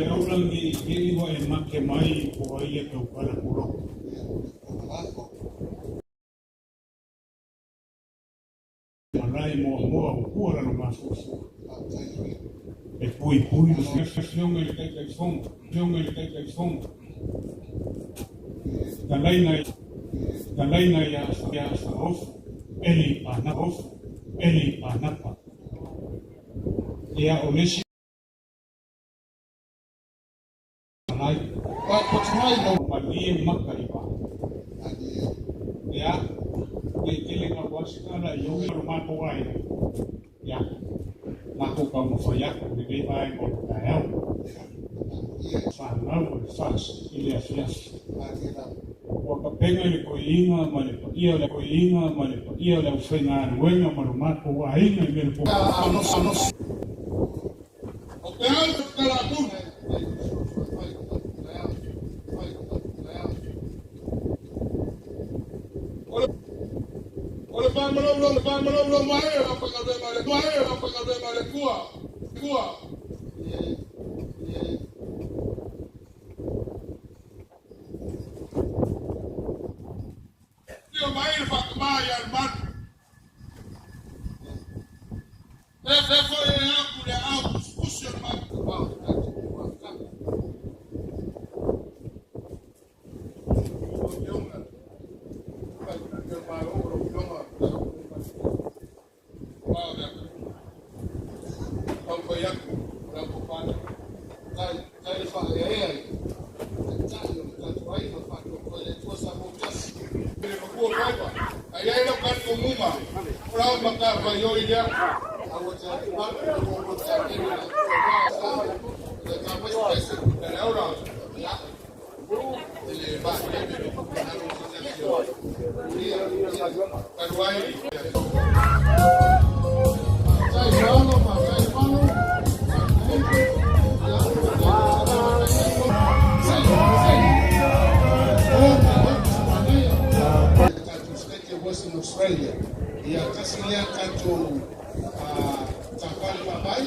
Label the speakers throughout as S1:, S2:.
S1: orang ni kiri wa emak kemai ko ia ke kala puro. Malai mo kuara no masuk. E pui no ele kai som, Talaina ya of eli panapa. Ya oleshi Malie makaiba. Ya, kele kawasikala yung rumako ay. Ya, nako ka mo faya ko di ba ay mo tayo. Sana mo fas ilias. Wakapenga ni kuinga malipo. Iyo le ufenga wenga marumako ay na ngel po. Vamos mayo na pagkadema le kuwa. Dio mayo pakmaya man. Therefore you have to the out push your man about that. Western Australia, ia kasilia katu tapali papai,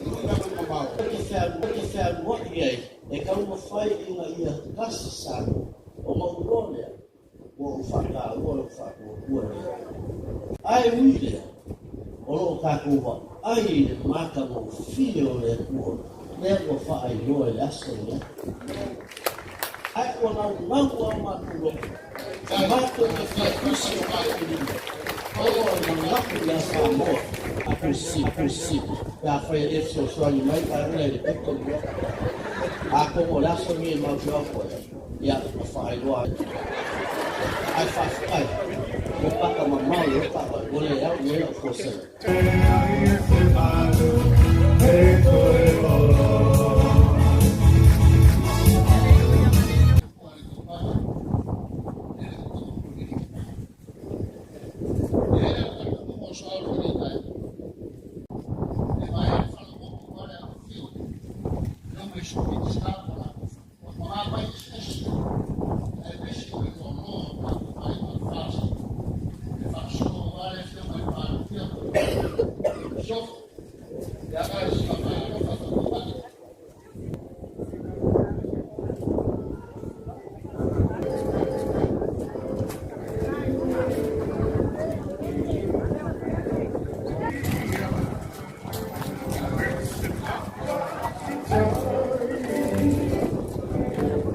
S1: ini nama mabau.
S2: Kita buat dia, kalau mafai ina ia kasar, orang boleh, orang fakar, ai wilha, orang kakuba, ai maka mo filho le kuo, leva fai doa lasonha, ai orang mau makulo. Mato que faz o possível. A frente de seus animais para ele acumular sua minha mão de apoio. E a faz do ar. Aí faz pai. Eu pago a mamãe, eu pago. Vou ler o meu fosse.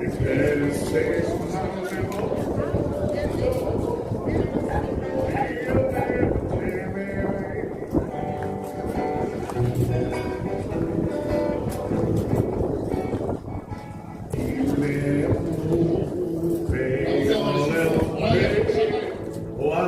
S3: If there is